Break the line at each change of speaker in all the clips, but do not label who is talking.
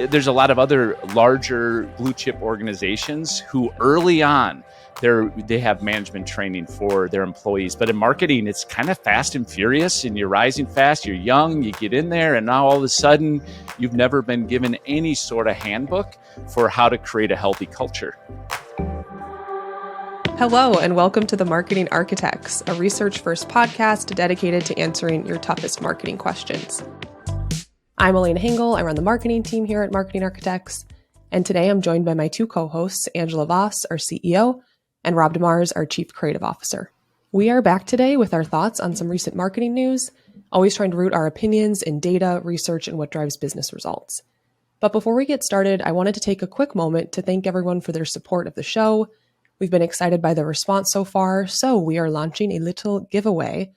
There's a lot of other larger blue chip organizations who early on, they have management training for their employees. But in marketing, it's kind of fast and furious, and you're rising fast, you're young, you get in there, and now all of a sudden, you've never been given any sort of handbook for how to create a healthy culture.
Hello, and welcome to The Marketing Architects, a research-first podcast dedicated to answering your toughest marketing questions. I'm Elena. I run the marketing team here at Marketing Architects, and today I'm joined by my two co-hosts, Angela Voss, our CEO, and Rob DeMars, our Chief Creative Officer. We are back today with our thoughts on some recent marketing news, always trying to root our opinions in data, research, and what drives business results. But before we get started, I wanted to take a quick moment to thank everyone for their support of the show. We've been excited by the response so far, so we are launching a little giveaway.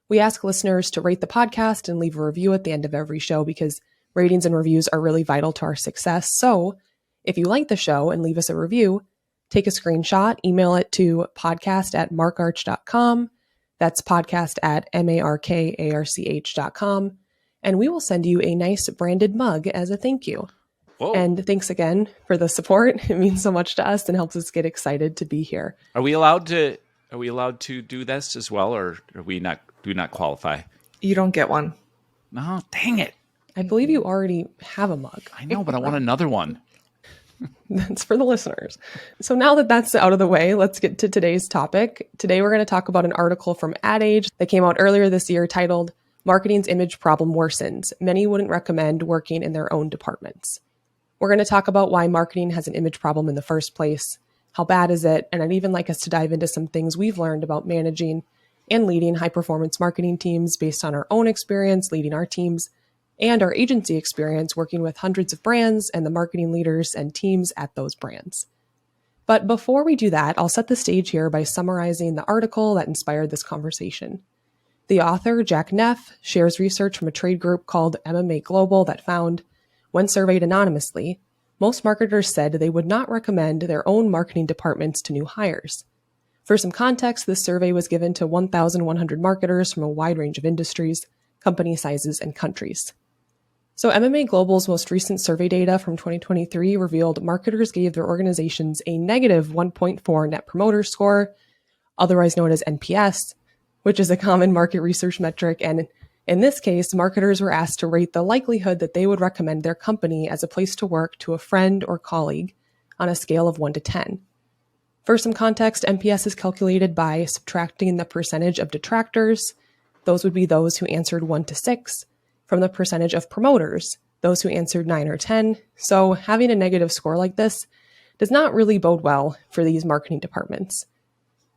We ask listeners to rate the podcast and leave a review at the end of every show because ratings and reviews are really vital to our success. So if you like the show and leave us a review, take a screenshot, email it to podcast@markarch.com. That's podcast@markarch.com. And we will send you a nice branded mug as a thank you.
Whoa.
And thanks again for the support. It means so much to us and helps us get excited to be here.
Are we allowed to do this as well, or do we not qualify?
You don't get one.
No, dang it.
I believe you already have a mug.
I know, but I want another one.
That's for the listeners. So now that that's out of the way, let's get to today's topic. Today, we're going to talk about an article from Ad Age that came out earlier this year titled, "Marketing's Image Problem Worsens. Many Wouldn't Recommend Working in Their Own Departments." We're going to talk about why marketing has an image problem in the first place, how bad is it, and I'd even like us to dive into some things we've learned about managing and leading high-performance marketing teams based on our own experience leading our teams and our agency experience working with hundreds of brands and the marketing leaders and teams at those brands. But before we do that, I'll set the stage here by summarizing the article that inspired this conversation. The author, Jack Neff, shares research from a trade group called MMA Global that found, when surveyed anonymously, most marketers said they would not recommend their own marketing departments to new hires. For some context, this survey was given to 1,100 marketers from a wide range of industries, company sizes, and countries. So MMA Global's most recent survey data from 2023 revealed marketers gave their organizations a negative 1.4 Net Promoter Score, otherwise known as NPS, which is a common market research metric. And in this case, marketers were asked to rate the likelihood that they would recommend their company as a place to work to a friend or colleague on a scale of 1 to 10. For some context, NPS is calculated by subtracting the percentage of detractors, those would be those who answered 1 to 6, from the percentage of promoters, those who answered 9 or 10. So having a negative score like this does not really bode well for these marketing departments.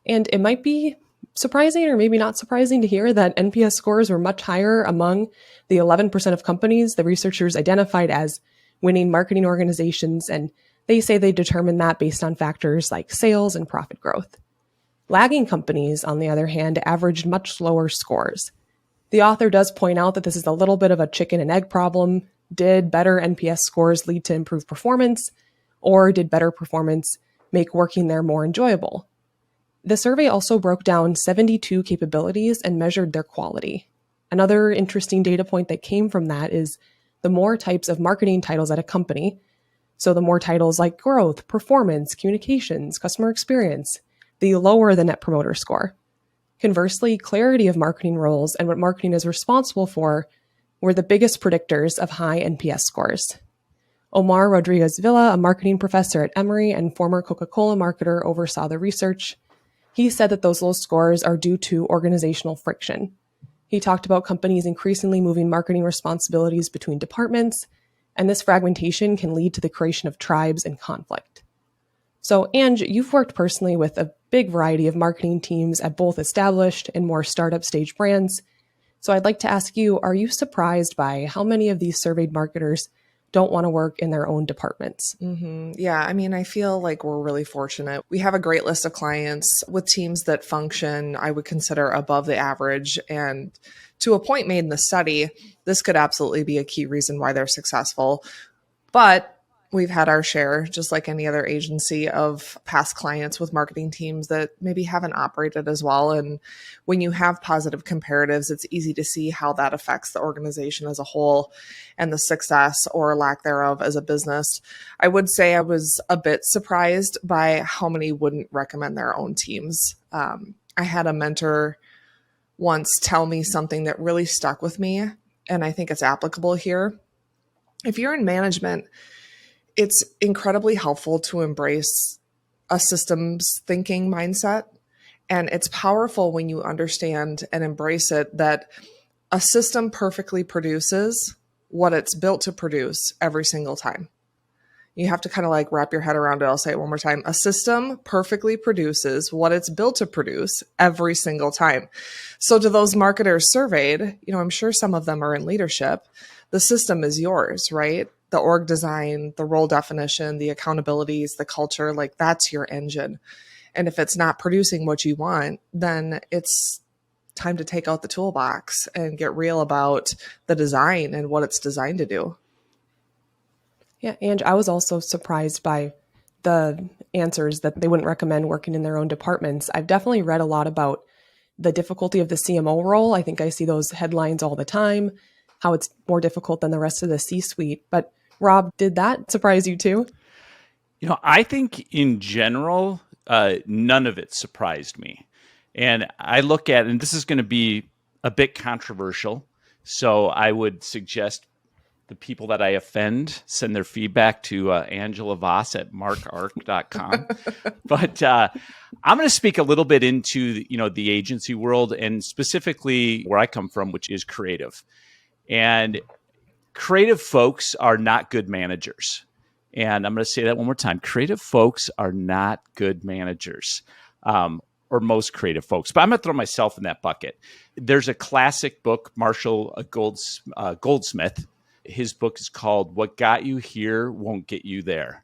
And it might be surprising or maybe not surprising to hear that NPS scores were much higher among the 11% of companies the researchers identified as winning marketing organizations, and they say they determined that based on factors like sales and profit growth. Lagging companies, on the other hand, averaged much lower scores. The author does point out that this is a little bit of a chicken and egg problem. Did better NPS scores lead to improved performance, or did better performance make working there more enjoyable? The survey also broke down 72 capabilities and measured their quality. Another interesting data point that came from that is the more types of marketing titles at a company, so the more titles like growth, performance, communications, customer experience, the lower the Net Promoter Score. Conversely, clarity of marketing roles and what marketing is responsible for were the biggest predictors of high NPS scores. Omar Rodriguez Villa, a marketing professor at Emory and former Coca-Cola marketer, oversaw the research. He said that those low scores are due to organizational friction. He talked about companies increasingly moving marketing responsibilities between departments, and this fragmentation can lead to the creation of tribes and conflict. So, Ange, you've worked personally with a big variety of marketing teams at both established and more startup stage brands. So I'd like to ask you, are you surprised by how many of these surveyed marketers don't want to work in their own departments?
Yeah, I mean, I feel like we're really fortunate. We have a great list of clients with teams that function, I would consider, above the average. And to a point made in the study, this could absolutely be a key reason why they're successful. But We've had our share, just like any other agency, of past clients with marketing teams that maybe haven't operated as well. And when you have positive comparatives, it's easy to see how that affects the organization as a whole and the success or lack thereof as a business. I would say I was a bit surprised by how many wouldn't recommend their own teams. I had a mentor once tell me something that really stuck with me, and I think it's applicable here. If you're in management, it's incredibly helpful to embrace a systems thinking mindset. And it's powerful when you understand and embrace it that a system perfectly produces what it's built to produce every single time. You have to kind of like wrap your head around it. I'll say it one more time. A system perfectly produces what it's built to produce every single time. So to those marketers surveyed, I'm sure some of them are in leadership. The system is yours, right? The org design, the role definition, the accountabilities, the culture, like that's your engine. And if it's not producing what you want, then it's time to take out the toolbox and get real about the design and what it's designed to do.
Yeah, and I was also surprised by the answers that they wouldn't recommend working in their own departments. I've definitely read a lot about the difficulty of the CMO role. I think I see those headlines all the time, how it's more difficult than the rest of the C-suite. But Rob, did that surprise you too?
I think in general, none of it surprised me. And I look at, and this is going to be a bit controversial, so I would suggest the people that I offend send their feedback to Angela Voss at markarc.com. But I'm going to speak a little bit into the agency world and specifically where I come from, which is creative. And creative folks are not good managers. And I'm going to say that one more time. Creative folks are not good managers, or most creative folks. But I'm going to throw myself in that bucket. There's a classic book, Marshall Goldsmith. His book is called What Got You Here Won't Get You There.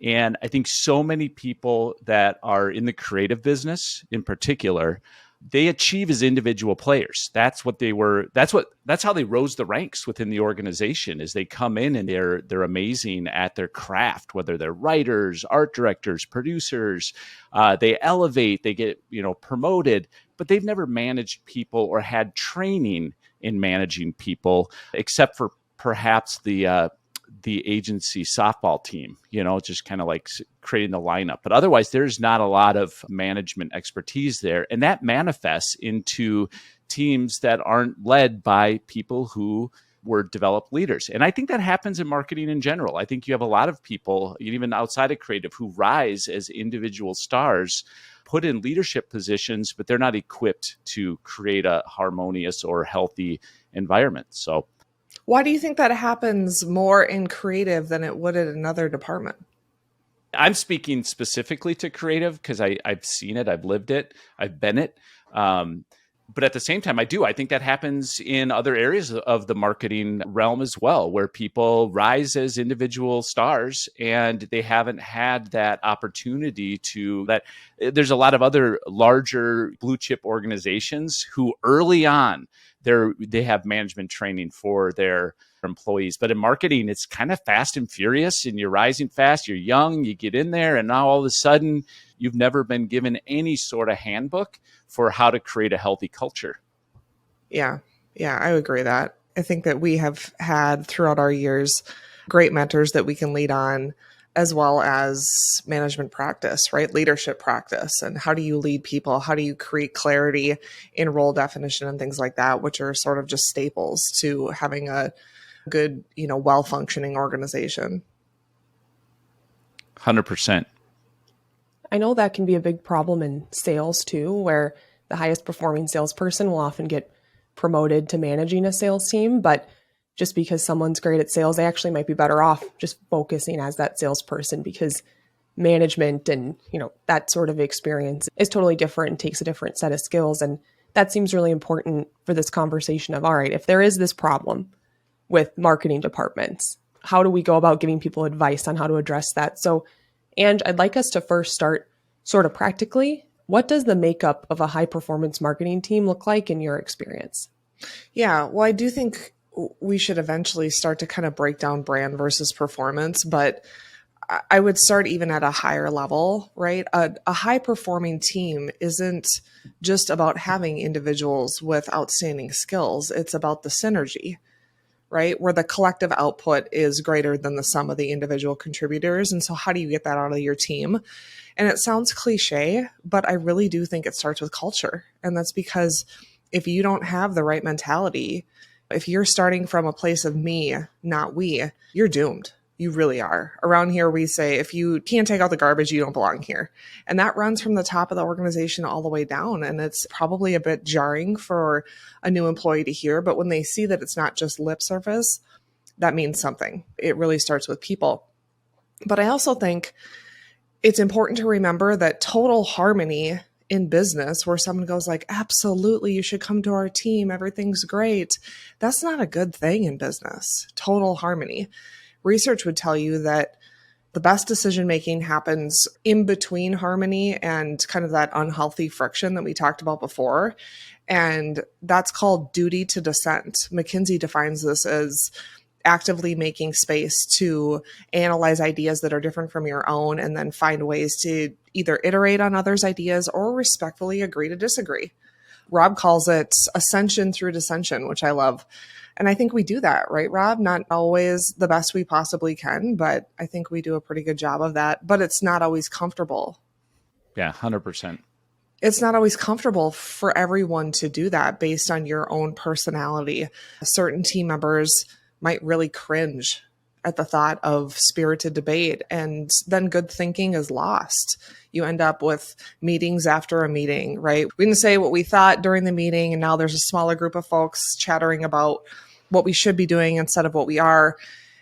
And I think so many people that are in the creative business in particular, they achieve as individual players. That's how they rose the ranks within the organization, is they come in and they're amazing at their craft, whether they're writers, art directors, producers, they elevate, they get, promoted, but they've never managed people or had training in managing people, except for perhaps the agency softball team, just kind of like creating the lineup. But otherwise, there's not a lot of management expertise there. And that manifests into teams that aren't led by people who were developed leaders. And I think that happens in marketing in general. I think you have a lot of people, even outside of creative, who rise as individual stars, put in leadership positions, but they're not equipped to create a harmonious or healthy environment. So
why do you think that happens more in creative than it would in another department?
I'm speaking specifically to creative because I've seen it, I've lived it, I've been it. But at the same time, I think that happens in other areas of the marketing realm as well, where people rise as individual stars and they haven't had that opportunity that. There's a lot of other larger blue chip organizations who early on, they have management training for their employees. But in marketing, it's kind of fast and furious, and you're rising fast, you're young, you get in there, and now all of a sudden you've never been given any sort of handbook for how to create a healthy culture.
Yeah, I agree that. I think that we have had throughout our years great mentors that we can lead on, as well as management practice, right? Leadership practice. And how do you lead people? How do you create clarity in role definition and things like that, which are sort of just staples to having a good, well-functioning organization.
100%.
I know that can be a big problem in sales too, where the highest performing salesperson will often get promoted to managing a sales team, but just because someone's great at sales, they actually might be better off just focusing as that salesperson, because management and, that sort of experience is totally different and takes a different set of skills. And that seems really important for this conversation of, all right, if there is this problem with marketing departments, how do we go about giving people advice on how to address that? So, and I'd like us to first start sort of practically. What does the makeup of a high performance marketing team look like in your experience?
Yeah, well, I do think we should eventually start to kind of break down brand versus performance. But I would start even at a higher level, right? A high performing team isn't just about having individuals with outstanding skills. It's about the synergy, right? Where the collective output is greater than the sum of the individual contributors. And so how do you get that out of your team? And it sounds cliche, but I really do think it starts with culture. And that's because if you don't have the right mentality, if you're starting from a place of me, not we, you're doomed. You really are. Around here, we say, if you can't take out the garbage, you don't belong here. And that runs from the top of the organization all the way down. And it's probably a bit jarring for a new employee to hear. But when they see that it's not just lip service, that means something. It really starts with people. But I also think it's important to remember that total harmony in business, where someone goes like, absolutely, you should come to our team, everything's great. That's not a good thing in business. Total harmony. Research would tell you that the best decision making happens in between harmony and kind of that unhealthy friction that we talked about before. And that's called duty to dissent. McKinsey defines this as actively making space to analyze ideas that are different from your own and then find ways to either iterate on others' ideas or respectfully agree to disagree. Rob calls it ascension through dissension, which I love. And I think we do that, right, Rob? Not always the best we possibly can, but I think we do a pretty good job of that. But it's not always comfortable.
Yeah, 100%.
It's not always comfortable for everyone to do that based on your own personality. Certain team members might really cringe at the thought of spirited debate, and then good thinking is lost. You end up with meetings after a meeting, right? We didn't say what we thought during the meeting, and now there's a smaller group of folks chattering about what we should be doing instead of what we are.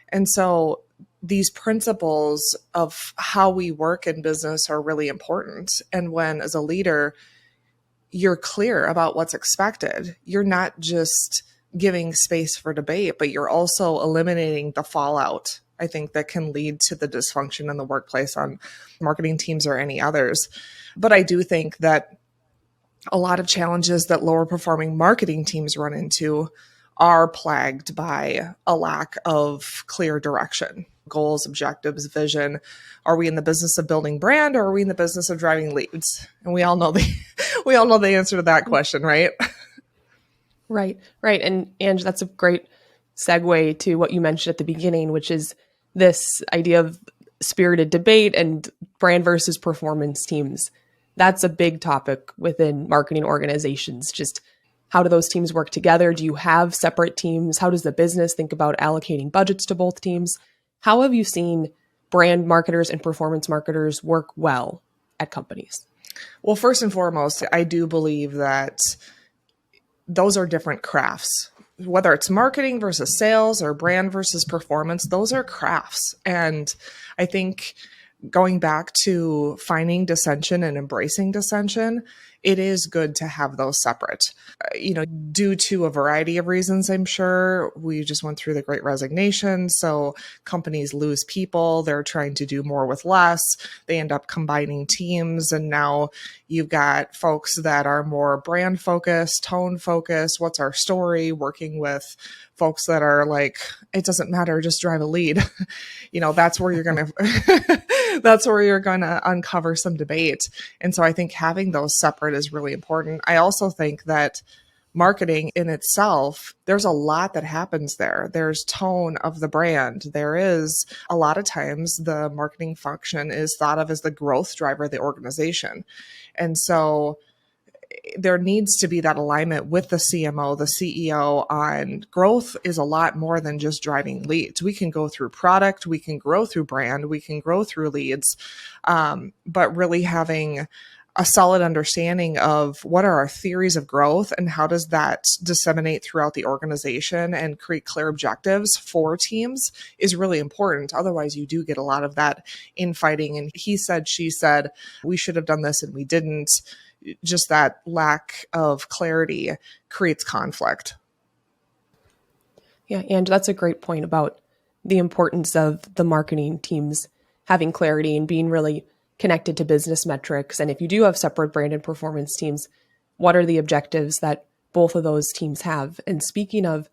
And so these principles of how we work in business are really important. And when, as a leader, you're clear about what's expected, you're not just giving space for debate, but you're also eliminating the fallout, I think, that can lead to the dysfunction in the workplace on marketing teams or any others. But I do think that a lot of challenges that lower performing marketing teams run into are plagued by a lack of clear direction, goals, objectives, vision. Are we in the business of building brand, or are we in the business of driving leads? And we all know the answer to that question, right?
Right. And Ange, that's a great segue to what you mentioned at the beginning, which is this idea of spirited debate and brand versus performance teams. That's a big topic within marketing organizations. Just how do those teams work together? Do you have separate teams? How does the business think about allocating budgets to both teams? How have you seen brand marketers and performance marketers work well at companies?
Well, first and foremost, I do believe that those are different crafts. Whether it's marketing versus sales or brand versus performance, those are crafts. And I think going back to finding dissension and embracing dissension, it is good to have those separate, due to a variety of reasons. I'm sure we just went through the Great Resignation. So companies lose people. They're trying to do more with less. They end up combining teams. And now you've got folks that are more brand focused, tone focused. What's our story? Working with folks that are like, it doesn't matter, just drive a lead. That's where you're going to uncover some debate. And so I think having those separate is really important. I also think that marketing in itself, there's a lot that happens there. There's tone of the brand. There is a lot of times the marketing function is thought of as the growth driver of the organization. And so there needs to be that alignment with the CMO, the CEO on growth is a lot more than just driving leads. We can go through product, we can grow through brand, we can grow through leads, but really having a solid understanding of what are our theories of growth and how does that disseminate throughout the organization and create clear objectives for teams is really important. Otherwise, you do get a lot of that infighting and he said, she said, we should have done this and we didn't. Just that lack of clarity creates conflict.
Yeah, and that's a great point about the importance of the marketing teams having clarity and being really connected to business metrics. And if you do have separate brand and performance teams, what are the objectives that both of those teams have? And speaking of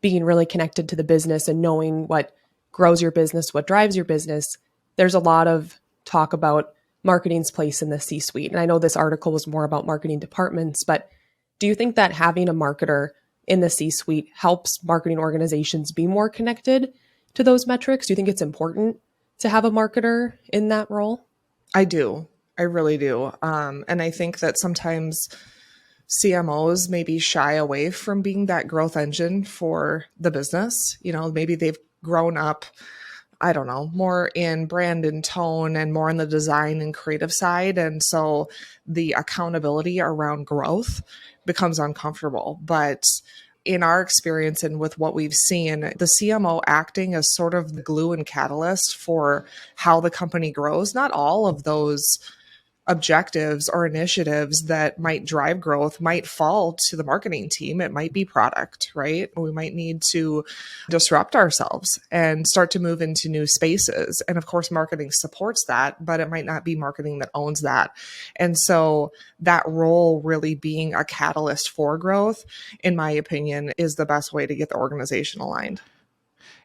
being really connected to the business and knowing what grows your business, what drives your business, there's a lot of talk about marketing's place in the C-suite. And I know this article was more about marketing departments, but do you think that having a marketer in the C-suite helps marketing organizations be more connected to those metrics? Do you think it's important to have a marketer in that role?
I do. I really do. And I think that sometimes CMOs maybe shy away from being that growth engine for the business. Maybe they've grown up, I don't know, more in brand and tone and more on the design and creative side. And so the accountability around growth becomes uncomfortable. But in our experience and with what we've seen, the CMO acting as sort of the glue and catalyst for how the company grows, not all of those objectives or initiatives that might drive growth might fall to the marketing team. It might be product, right? We might need to disrupt ourselves and start to move into new spaces. And of course, marketing supports that, but it might not be marketing that owns that. And so that role really being a catalyst for growth, in my opinion, is the best way to get the organization aligned.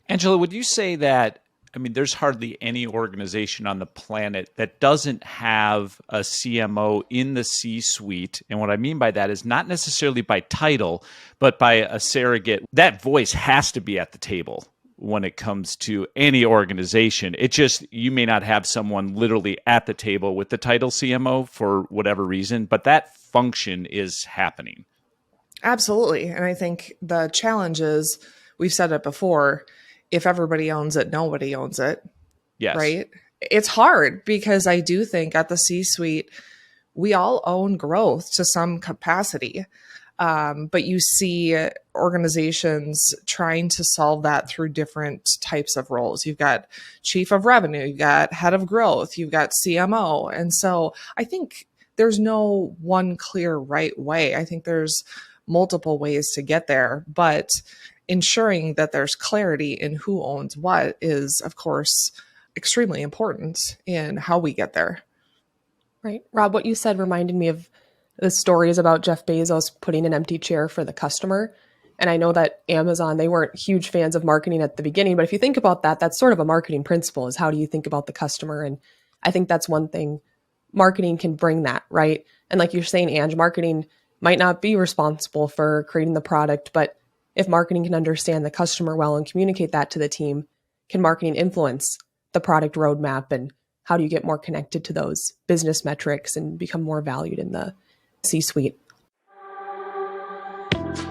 Angela, would you say that, there's hardly any organization on the planet that doesn't have a CMO in the C-suite. And what I mean by that is not necessarily by title, but by a surrogate. That voice has to be at the table when it comes to any organization. It just, you may not have someone literally at the table with the title CMO for whatever reason, but that function is happening.
Absolutely. And I think the challenge is, we've said it before, if everybody owns it, nobody owns it.
Yes.
Right? It's hard because I do think at the C-suite, we all own growth to some capacity. But you see organizations trying to solve that through different types of roles. You've got chief of revenue, you've got head of growth, you've got CMO. And so I think there's no one clear right way. I think there's multiple ways to get there, but ensuring that there's clarity in who owns what is, of course, extremely important in how we get there.
Right. Rob, what you said reminded me of the stories about Jeff Bezos putting an empty chair for the customer. And I know that Amazon, they weren't huge fans of marketing at the beginning, but if you think about that, that's sort of a marketing principle, is how do you think about the customer? And I think that's one thing marketing can bring that, right? And like you're saying, Ange, marketing might not be responsible for creating the product, but if marketing can understand the customer well and communicate that to the team, can marketing influence the product roadmap? And how do you get more connected to those business metrics and become more valued in the C-suite?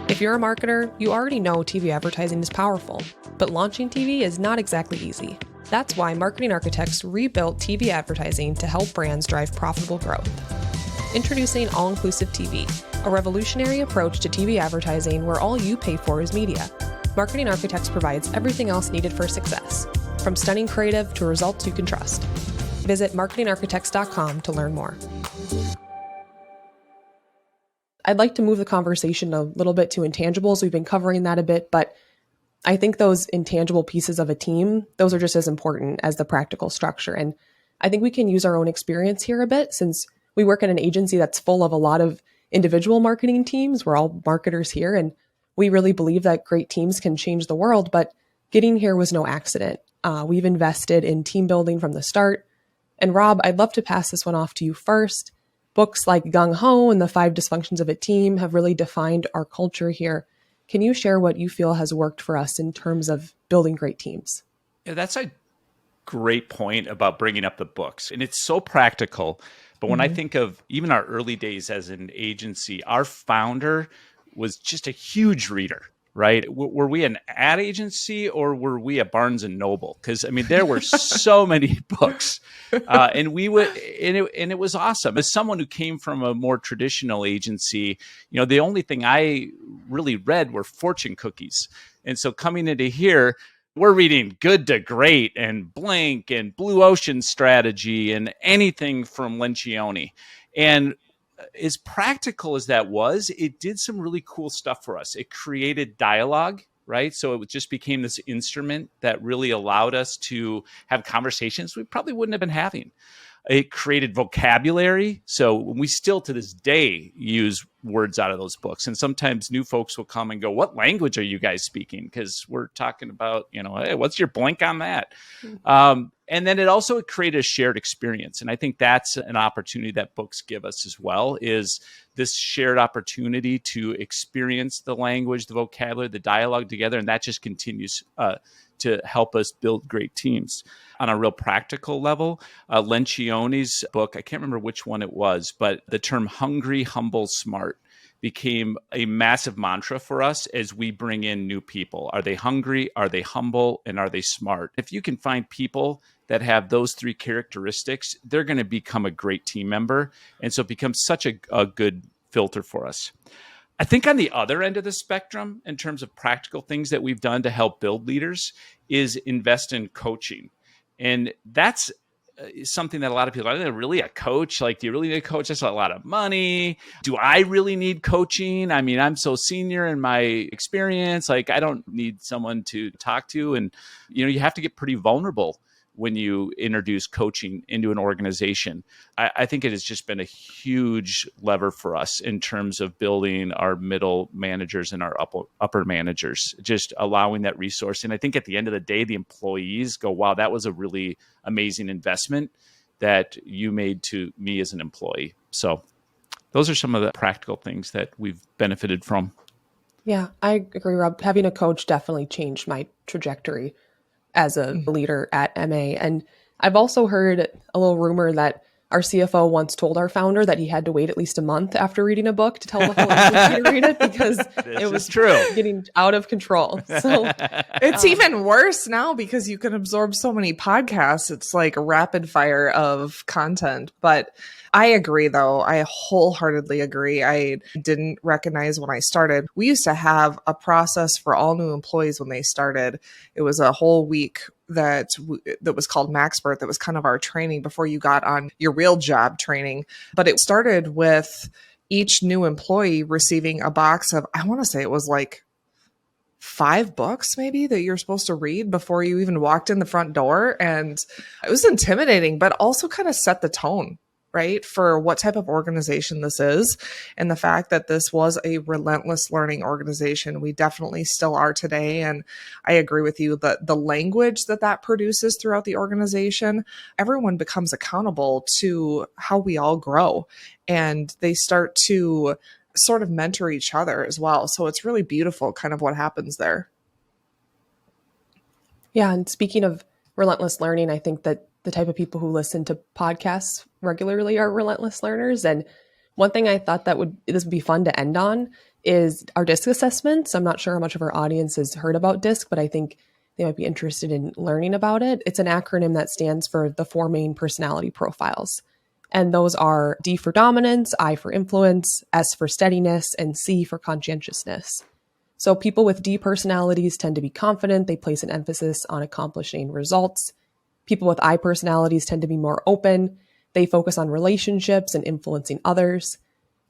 If you're a marketer, you already know TV advertising is powerful, but launching TV is not exactly easy. That's why Marketing Architects rebuilt TV advertising to help brands drive profitable growth. Introducing All-Inclusive TV, a revolutionary approach to TV advertising where all you pay for is media. Marketing Architects provides everything else needed for success, from stunning creative to results you can trust. Visit marketingarchitects.com to learn more. I'd like to move the conversation a little bit to intangibles. We've been covering that a bit, but I think those intangible pieces of a team, those are just as important as the practical structure. And I think we can use our own experience here a bit, since we work at an agency that's full of a lot of individual marketing teams. We're all marketers here, and we really believe that great teams can change the world, but getting here was no accident. We've invested in team building from the start. And Rob, I'd love to pass this one off to you first. Books like Gung Ho and The 5 Dysfunctions of a Team have really defined our culture here. Can you share what you feel has worked for us in terms of building great teams?
Yeah, that's a great point about bringing up the books. And it's so practical. But when I think of even our early days as an agency, our founder was just a huge reader, right? Were we an ad agency or were we a Barnes and Noble? Because there were so many books, and it was awesome. As someone who came from a more traditional agency, the only thing I really read were fortune cookies, and so coming into here, we're reading Good to Great and Blink and Blue Ocean Strategy and anything from Lencioni. And as practical as that was, it did some really cool stuff for us. It created dialogue, right? So it just became this instrument that really allowed us to have conversations we probably wouldn't have been having. It created vocabulary. So we still to this day use words out of those books. And sometimes new folks will come and go, what language are you guys speaking? Because we're talking about, hey, what's your blank on that? And then it also created a shared experience. And I think that's an opportunity that books give us as well, is this shared opportunity to experience the language, the vocabulary, the dialogue together. And that just continues to help us build great teams. On a real practical level, Lencioni's book, I can't remember which one it was, but the term hungry, humble, smart became a massive mantra for us as we bring in new people. Are they hungry? Are they humble? And are they smart? If you can find people that have those three characteristics, they're going to become a great team member. And so it becomes such a good filter for us. I think on the other end of the spectrum, in terms of practical things that we've done to help build leaders, is invest in coaching. And that's something that a lot of people are really a coach. Like, do you really need a coach? That's a lot of money. Do I really need coaching? I mean, I'm so senior in my experience. Like, I don't need someone to talk to. And, you have to get pretty vulnerable when you introduce coaching into an organization. I think it has just been a huge lever for us in terms of building our middle managers and our upper managers, just allowing that resource. And I think at the end of the day, the employees go, wow, that was a really amazing investment that you made to me as an employee. So those are some of the practical things that we've benefited from.
Yeah, I agree, Rob. Having a coach definitely changed my trajectory as a leader at MA. And I've also heard a little rumor that our CFO once told our founder that he had to wait at least a month after reading a book to tell the whole agency to read it because it was getting out of control. So
it's even worse now because you can absorb so many podcasts. It's like a rapid fire of content. But I agree, though. I wholeheartedly agree. I didn't recognize when I started. We used to have a process for all new employees when they started. It was a whole week that was called MaxBert. That was kind of our training before you got on your real job training. But it started with each new employee receiving a box of, I want to say it was like 5 books maybe that you're supposed to read before you even walked in the front door. And it was intimidating, but also kind of set the tone, right, for what type of organization this is. And the fact that this was a relentless learning organization, we definitely still are today. And I agree with you that the language that produces throughout the organization, everyone becomes accountable to how we all grow. And they start to sort of mentor each other as well. So it's really beautiful kind of what happens there.
Yeah. And speaking of relentless learning, I think that the type of people who listen to podcasts regularly are relentless learners. And one thing I thought this would be fun to end on is our DISC assessments. I'm not sure how much of our audience has heard about DISC, but I think they might be interested in learning about it. It's an acronym that stands for the 4 main personality profiles. And those are D for dominance, I for influence, S for steadiness, and C for conscientiousness. So people with D personalities tend to be confident. They place an emphasis on accomplishing results. People with I personalities tend to be more open. They focus on relationships and influencing others.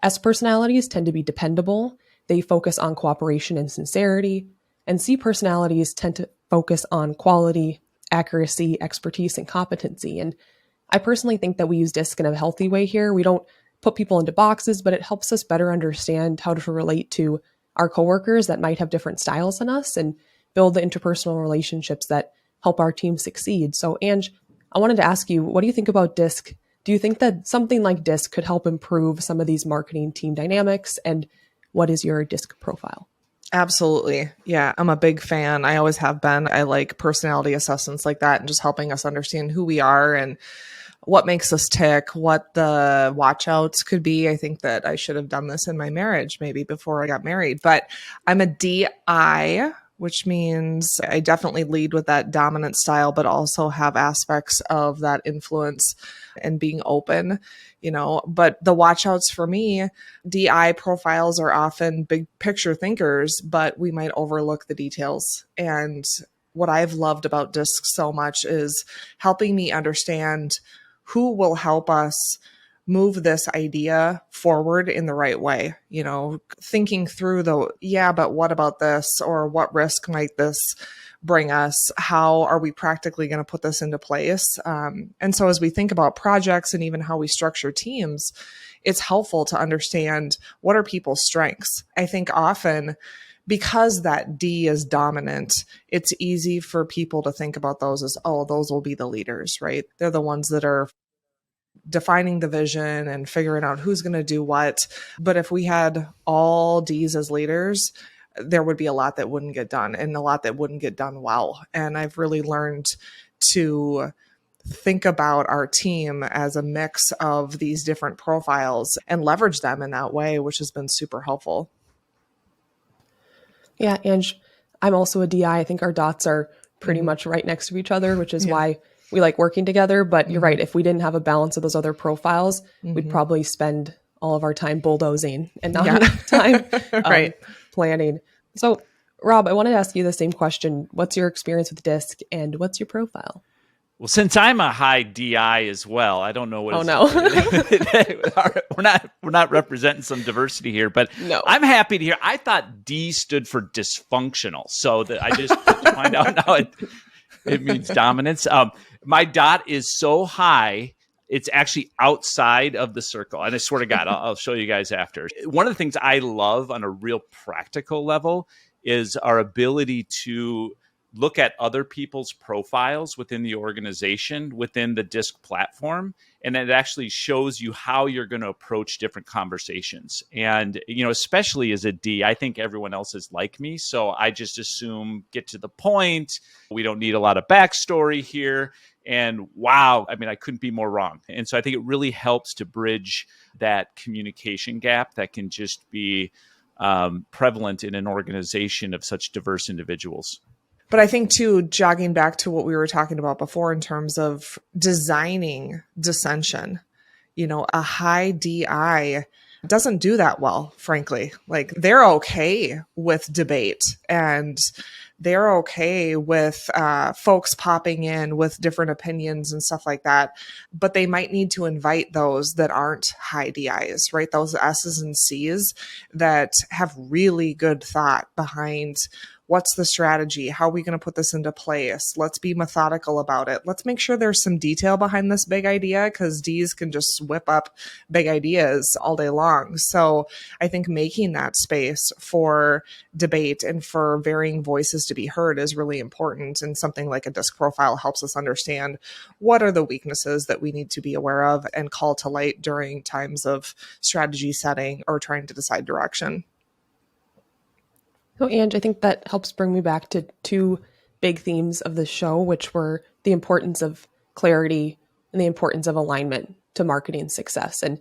S personalities tend to be dependable. They focus on cooperation and sincerity. And C personalities tend to focus on quality, accuracy, expertise, and competency. And I personally think that we use DISC in a healthy way here. We don't put people into boxes, but it helps us better understand how to relate to our coworkers that might have different styles than us and build the interpersonal relationships that help our team succeed. So, Ange, I wanted to ask you, what do you think about DISC? Do you think that something like DISC could help improve some of these marketing team dynamics? And what is your DISC profile?
Absolutely. Yeah, I'm a big fan. I always have been. I like personality assessments like that and just helping us understand who we are and what makes us tick, what the watch outs could be. I think that I should have done this in my marriage maybe before I got married, but I'm a DI, which means I definitely lead with that dominant style, but also have aspects of that influence and being open, but the watch outs for me, DI profiles are often big picture thinkers, but we might overlook the details. And what I've loved about DISC so much is helping me understand who will help us move this idea forward in the right way, thinking through but what about this, or what risk might this bring us? How are we practically going to put this into place? And so as we think about projects and even how we structure teams, it's helpful to understand what are people's strengths. I think often because that D is dominant, it's easy for people to think about those as, oh, those will be the leaders, right? They're the ones that are defining the vision and figuring out who's going to do what. But if we had all Ds as leaders, there would be a lot that wouldn't get done and a lot that wouldn't get done well. And I've really learned to think about our team as a mix of these different profiles and leverage them in that way, which has been super helpful.
Yeah, Ange, I'm also a DI. I think our dots are pretty much right next to each other, which is why we like working together. But you're right. If we didn't have a balance of those other profiles, we'd probably spend all of our time bulldozing and not enough time planning. So, Rob, I wanted to ask you the same question. What's your experience with DISC and what's your profile?
Well, since I'm a high DI as well, I don't know what.
Oh no,
we're not representing some diversity here, but
no.
I'm happy to hear. I thought D stood for dysfunctional, so that I just to find out now it means dominance. My dot is so high, it's actually outside of the circle, and I swear to God, I'll show you guys after. One of the things I love on a real practical level is our ability to look at other people's profiles within the organization, within the DISC platform, and it actually shows you how you're going to approach different conversations. And, especially as a D, I think everyone else is like me. So I just assume get to the point. We don't need a lot of backstory here. And wow, I couldn't be more wrong. And so I think it really helps to bridge that communication gap that can just be prevalent in an organization of such diverse individuals.
But I think too, jogging back to what we were talking about before in terms of designing dissension, a high DI doesn't do that well, frankly. Like they're okay with debate and they're okay with folks popping in with different opinions and stuff like that. But they might need to invite those that aren't high DIs, right? Those S's and C's that have really good thought behind what's the strategy? How are we going to put this into place? Let's be methodical about it. Let's make sure there's some detail behind this big idea because Ds can just whip up big ideas all day long. So I think making that space for debate and for varying voices to be heard is really important. And something like a DISC profile helps us understand what are the weaknesses that we need to be aware of and call to light during times of strategy setting or trying to decide direction.
So, Ange, I think that helps bring me back to two big themes of the show, which were the importance of clarity and the importance of alignment to marketing success. And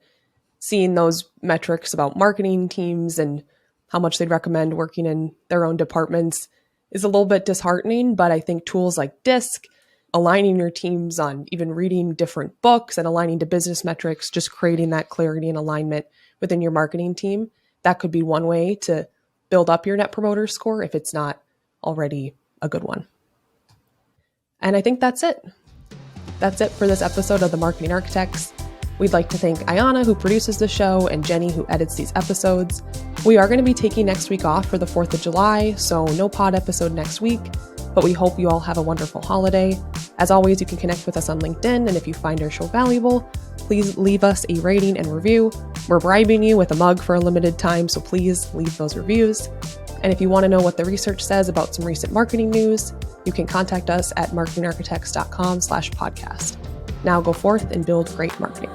seeing those metrics about marketing teams and how much they'd recommend working in their own departments is a little bit disheartening. But I think tools like DISC, aligning your teams on even reading different books and aligning to business metrics, just creating that clarity and alignment within your marketing team, that could be one way to build up your Net Promoter Score if it's not already a good one. And I think that's it. That's it for this episode of The Marketing Architects. We'd like to thank Ayana, who produces the show, and Jenny, who edits these episodes. We are going to be taking next week off for the 4th of July, so no pod episode next week, but we hope you all have a wonderful holiday. As always, you can connect with us on LinkedIn, and if you find our show valuable, please leave us a rating and review. We're bribing you with a mug for a limited time, so please leave those reviews. And if you want to know what the research says about some recent marketing news, you can contact us at marketingarchitects.com/podcast. Now go forth and build great marketing.